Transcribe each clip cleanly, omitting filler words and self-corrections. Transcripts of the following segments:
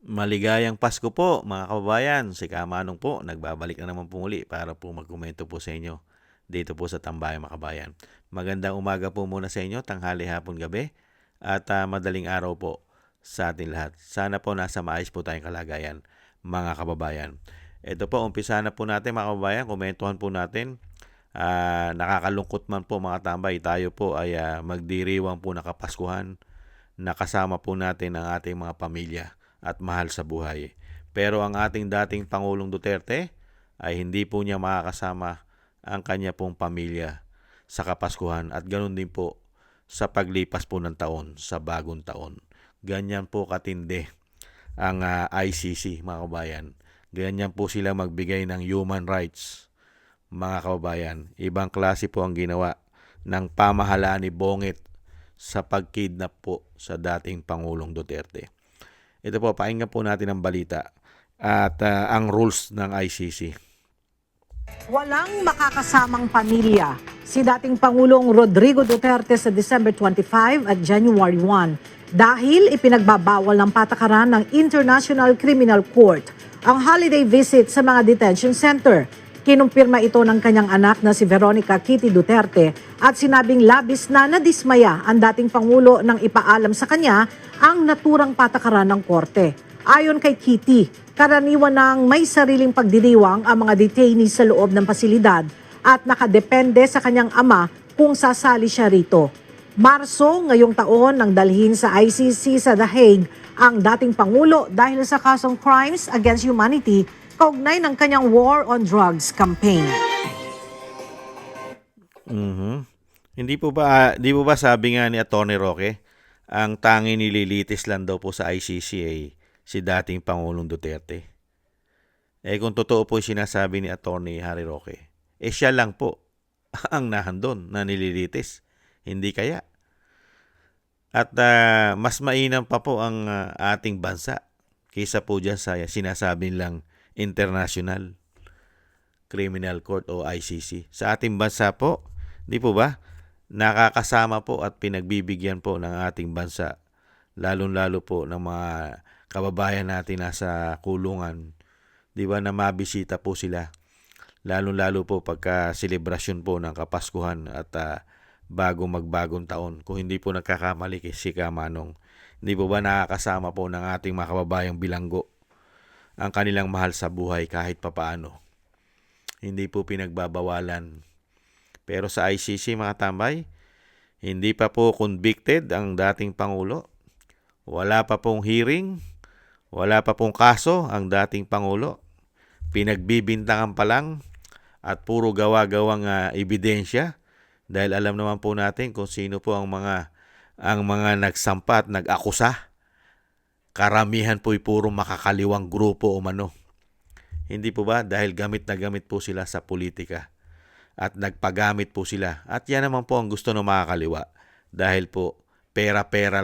Maligayang Pasko po mga kababayan. Si Kamanong po, nagbabalik na naman po muli para po magkomento po sa inyo dito po sa Tambayang Makabayan. Magandang umaga po muna sa inyo, tanghali, hapon, gabi at madaling araw po sa ating lahat. Sana po nasa maayos po tayong kalagayan mga kababayan. Ito po, umpisa na po natin mga kababayan, komentuhan po natin. Nakakalungkot man po mga tambay, tayo po ay magdiriwang po na Kapaskuhan. Nakasama po natin ang ating mga pamilya at mahal sa buhay. Pero ang ating dating Pangulong Duterte ay hindi po niya makakasama ang kanya pong pamilya sa Kapaskuhan at ganoon din po sa paglipas po ng taon, sa bagong taon. Ganyan po katindi ang ICC mga kabayan. Ganyan po sila magbigay ng human rights mga kababayan. Ibang klase po ang ginawa ng pamahalaan ni Bongit sa pagkidnap po sa dating Pangulong Duterte. Ito po, pakinggan po natin ang balita at ang rules ng ICC. Walang makakasamang pamilya si dating Pangulong Rodrigo Duterte sa December 25 at January 1 dahil ipinagbabawal ng patakaran ng International Criminal Court ang holiday visit sa mga detention center. Kinumpirma ito ng kanyang anak na si Veronica Kitty Duterte at sinabing labis na nadismaya ang dating Pangulo nang ipaalam sa kanya ang naturang patakaran ng korte. Ayon kay Kitty, karaniwan ng may sariling pagdiriwang ang mga detainees sa loob ng pasilidad at nakadepende sa kanyang ama kung sasali siya rito. Marso ngayong taon nang dalhin sa ICC sa The Hague ang dating Pangulo dahil sa kasong crimes against humanity kaugnay ng kanyang War on Drugs campaign. Hindi po ba sabi nga ni Atty. Roque, ang tangi nililitis lang daw po sa ICC ay si dating Pangulong Duterte. Kung totoo po yung sinasabi ni Atty. Harry Roque, siya lang po ang nahandon na nililitis. Hindi kaya. At mas mainam pa po ang ating bansa kaysa po dyan sa sinasabing lang International Criminal Court o ICC. Sa ating bansa po, di po ba, nakakasama po at pinagbibigyan po ng ating bansa, lalong-lalo po ng mga kababayan natin nasa kulungan, di ba, na mabisita po sila, lalong-lalo po pagka selebrasyon po ng Kapaskuhan at magbagong taon. Kung hindi po nagkakamali si Kamanong, hindi po ba nakakasama po ng ating mga kababayang bilanggo ang kanilang mahal sa buhay kahit papaano. Hindi po pinagbabawalan. Pero sa ICC mga tambay, hindi pa po convicted ang dating Pangulo. Wala pa pong hearing, wala pa pong kaso ang dating Pangulo. Pinagbibintangan pa lang at puro gawa-gawang ebidensya dahil alam naman po natin kung sino po ang mga nagsampa at nag-akusa. Karamihan po'y puro makakaliwang grupo o mano. Hindi po ba? Dahil gamit na gamit po sila sa politika. At nagpagamit po sila. At yan naman po ang gusto ng makakaliwa. Dahil po, pera-pera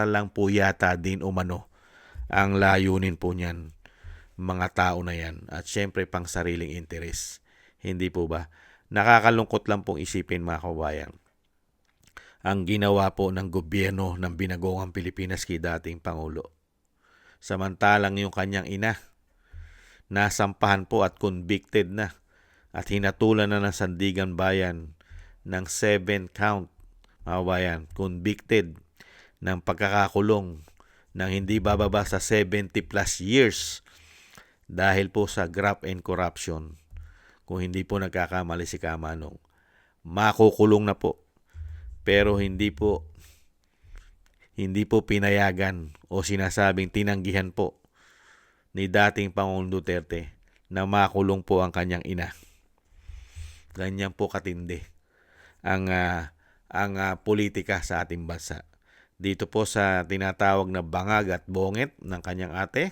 lang po yata din umano ang layunin po niyan. Mga tao na yan. At syempre pang sariling interes. Hindi po ba? Nakakalungkot lang pong isipin mga kabayan ang ginawa po ng gobyerno ng binagoong Pilipinas kay dating Pangulo. Samantalang yung kanyang ina, nasampahan po at convicted na at hinatulan na ng Sandigan Bayan ng 7 count, mga bayan, convicted ng pagkakakulong ng hindi bababa sa 70 plus years dahil po sa graft and corruption. Kung hindi po nagkakamali si Kamanong, makukulong na po. Pero hindi po pinayagan o sinasabing tinanggihan po ni dating Pangulong Duterte na makulong po ang kanyang ina. Ganyan po katindi ang politika sa ating bansa. Dito po sa tinatawag na bangag at bongit ng kanyang ate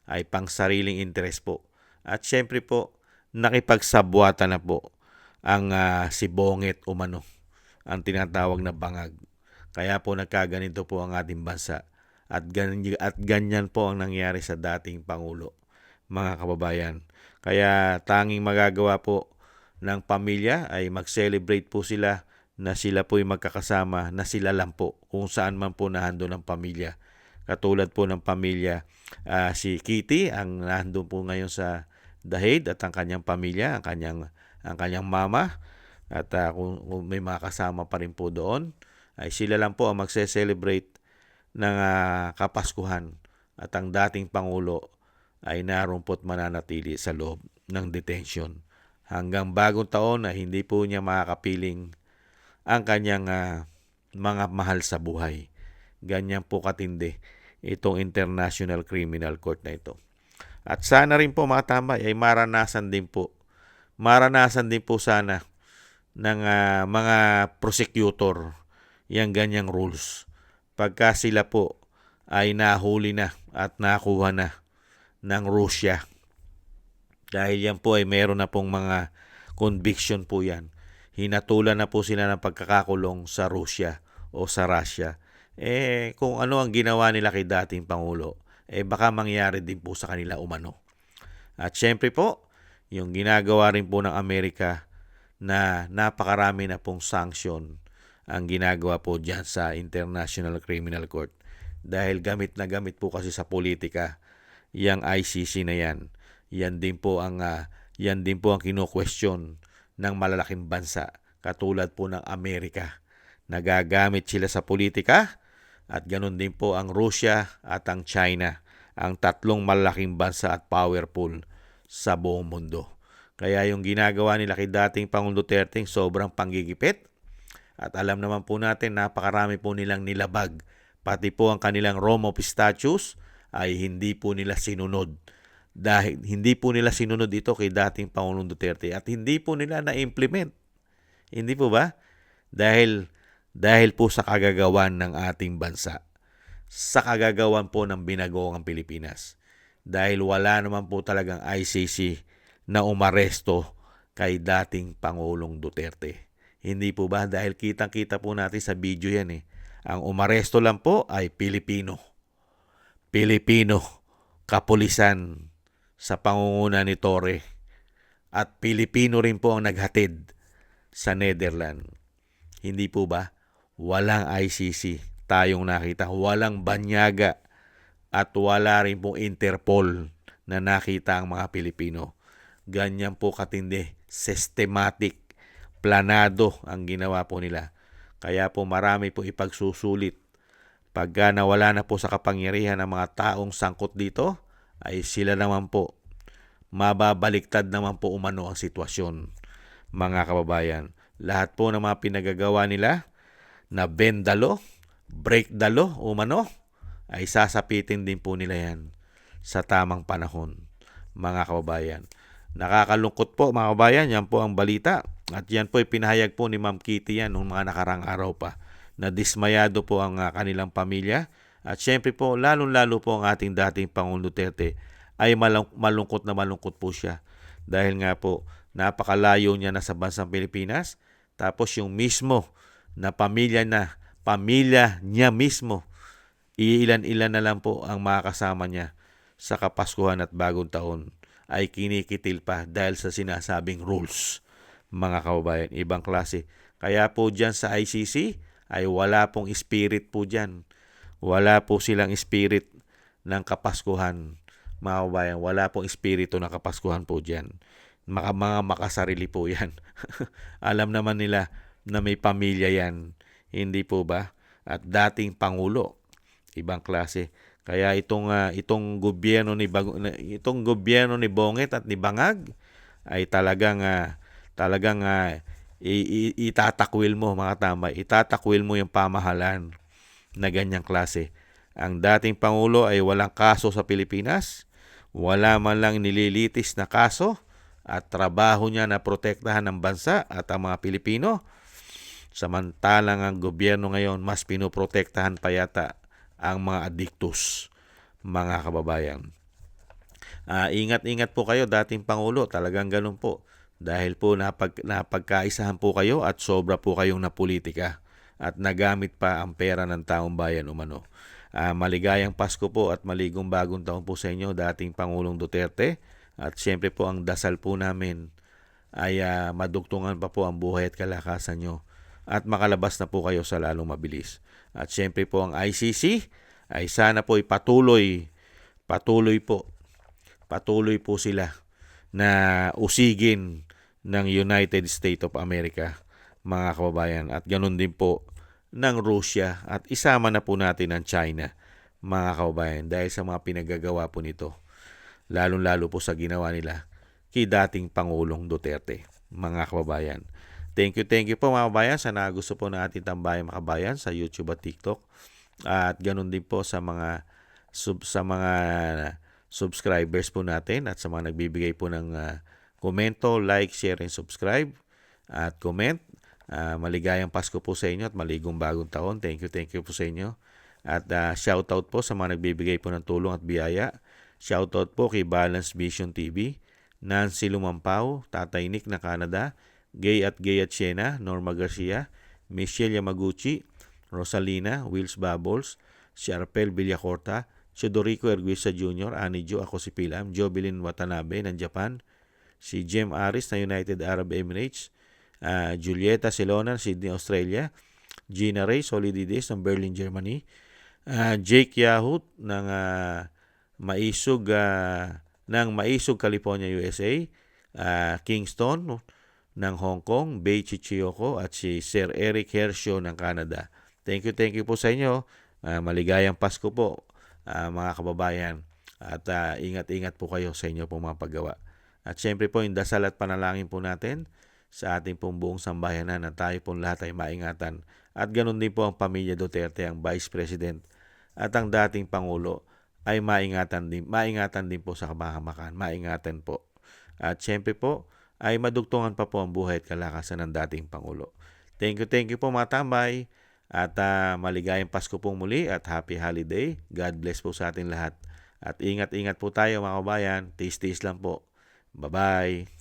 ay pang sariling interes po. At syempre po nakipagsabwata na po ang si Bongit umano, ang tinatawag na bangag. Kaya po nagkaganito po ang ating bansa at ganyan po ang nangyari sa dating Pangulo, mga kababayan. Kaya tanging magagawa po ng pamilya ay mag-celebrate po sila na sila po'y magkakasama, na sila lang po kung saan man po nahando ng pamilya. Katulad po ng pamilya si Kitty, ang nandun po ngayon sa The Hague, at ang kanyang pamilya, ang kanyang mama, at kung may mga kasama pa rin po doon, ay sila lang po ang magse-celebrate ng Kapaskuhan, at ang dating Pangulo ay naroon po't mananatili sa loob ng detention hanggang bagong taon na hindi po niya makakapiling ang kanyang mga mahal sa buhay. Ganyan po katindi itong International Criminal Court na ito. At sana rin po mga tambay ay maranasan din po sana ng mga prosecutor yung ganyang rules pagka sila po ay nahuli na at nakuha na ng Russia. Dahil yan po ay meron na pong mga conviction po yan. Hinatulan na po sila ng pagkakakulong sa Russia o sa Russia. Kung ano ang ginawa nila kay dating Pangulo, baka mangyari din po sa kanila umano. At syempre po, yung ginagawa rin po ng Amerika na napakarami na pong sanction ang ginagawa po dyan sa International Criminal Court. Dahil gamit na gamit po kasi sa politika yung ICC na yan. Yan din po ang kino-question ng malalaking bansa katulad po ng Amerika. Nagagamit sila sa politika, at ganun din po ang Russia at ang China, ang tatlong malalaking bansa at powerful sa buong mundo. Kaya yung ginagawa nila kay dating Pangulong Duterte sobrang panggigipit, at alam naman po natin napakarami po nilang nilabag. Pati po ang kanilang Rome of Statutes ay hindi po nila sinunod. Dahil hindi po nila sinunod ito kay dating Pangulong Duterte, at hindi po nila na-implement. Hindi po ba? Dahil po sa kagagawan ng ating bansa. Sa kagagawan po ng binagoong Pilipinas. Dahil wala naman po talagang ICC na umaresto kay dating Pangulong Duterte. Hindi po ba? Dahil kitang-kita po natin sa video yan eh. Ang umaresto lang po ay Pilipino kapulisan sa pangunguna ni Torre, at Pilipino rin po ang naghatid sa Netherlands. Hindi po ba? Walang ICC tayong nakita, walang banyaga, at wala rin pong Interpol na nakita ang mga Pilipino. Ganyan po katindi, systematic, planado ang ginawa po nila. Kaya po marami po ipagsusulit. Pagka nawala na po sa kapangyarihan ng mga taong sangkot dito, ay sila naman po, mababaliktad naman po umano ang sitwasyon, mga kababayan. Lahat po ng mga pinagagawa nila na bend the law, break the law umano, ay sasapitin din po nila yan sa tamang panahon, mga kababayan. Nakakalungkot po mga kababayan, yan po ang balita. At yan po ay pinahayag po ni Ma'am Kitty yan noong mga nakarang araw pa, na dismayado po ang kanilang pamilya. At syempre po, lalong-lalo po ang ating dating Pangulong Duterte ay malungkot po siya. Dahil nga po, napakalayo niya na sa bansang Pilipinas. Tapos yung mismo na pamilya niya mismo, iilan-ilan na lang po ang makakasama niya sa Kapaskuhan at Bagong Taon, ay kinikitil pa dahil sa sinasabing rules, mga kababayan. Ibang klase. Kaya po dyan sa ICC ay wala pong spirit po dyan. Wala po silang spirit ng Kapaskuhan, mga kababayan. Wala pong espiritu ng Kapaskuhan po dyan. Mga makasarili po yan. Alam naman nila na may pamilya yan. Hindi po ba? At dating Pangulo, ibang klase. Kaya itong gobyerno ni Bonget at ni Bangag ay talagang itatakwil mo, mga tama. Itatakwil mo yung pamahalaan na ganyang klase. Ang dating Pangulo ay walang kaso sa Pilipinas. Wala man lang nililitis na kaso, at trabaho niya na protektahan ng bansa at ang mga Pilipino. Samantalang ang gobyerno ngayon mas pinoprotektahan pa yata ang mga adiktus, mga kababayan. Ingat-ingat po kayo, dating Pangulo. Talagang ganun po. Dahil po napagkaisahan po kayo at sobra po kayong napolitika at nagamit pa ang pera ng taong bayan umano. Maligayang Pasko po at maligong bagong taon po sa inyo, dating Pangulong Duterte. At siyempre po ang dasal po namin ay madugtungan pa po ang buhay at kalakasan nyo, at makalabas na po kayo sa lalong mabilis. At siyempre po ang ICC ay sana po patuloy po sila na usigin ng United States of America, mga kababayan, at ganun din po ng Russia, at isama na po natin ang China, mga kababayan, dahil sa mga pinagagawa po nito, lalong-lalo po sa ginawa nila kay dating Pangulong Duterte, mga kababayan. Thank you po mga kababayan sa nagusto po ng ating tambayang mga kababayan sa YouTube at TikTok, at ganun din po sa mga subscribers po natin, at sa mga nagbibigay po ng komento, like, share, and subscribe at comment. Maligayang Pasko po sa inyo at maligong bagong taon. Thank you po sa inyo. At shoutout po sa mga nagbibigay po ng tulong at biyaya. Shoutout po kay Balance Vision TV, Nancy Lumampao, Tatay Nick na Canada, Gay at Siena, Norma Garcia, Michelle Yamaguchi, Rosalina, Wills Bubbles, Sharpel Villacorta, Chodorico Erguisa Jr., Anijo, ako si Pilam, Jovelyn Watanabe ng Japan, si Jem Aris na United Arab Emirates, Julieta Silonan, Sydney, Australia, Gina Ray Solidides ng Berlin, Germany, Jake Yahut ng Maisog, California, USA, Kingston ng Hong Kong, Bei Chichiyoko, at si Sir Eric Hershaw ng Canada. Thank you po sa inyo. Maligayang Pasko po, mga kababayan. At ingat-ingat po kayo sa inyo pong mga paggawa. At syempre po, yung dasal at panalangin po natin sa ating pong buong sambayanan na tayo pong lahat ay maingatan. At ganun din po ang pamilya Duterte, ang Vice President at ang dating Pangulo ay maingatan din po sa kamahamakan. Maingatan po. At syempre po, ay madugtungan pa po ang buhay at kalakasan ng dating Pangulo. Thank you po mga tambay. At maligayang Pasko pong muli at happy holiday. God bless po sa atin lahat. At ingat-ingat po tayo mga kabayan. Tiis-tiis lang po. Bye-bye.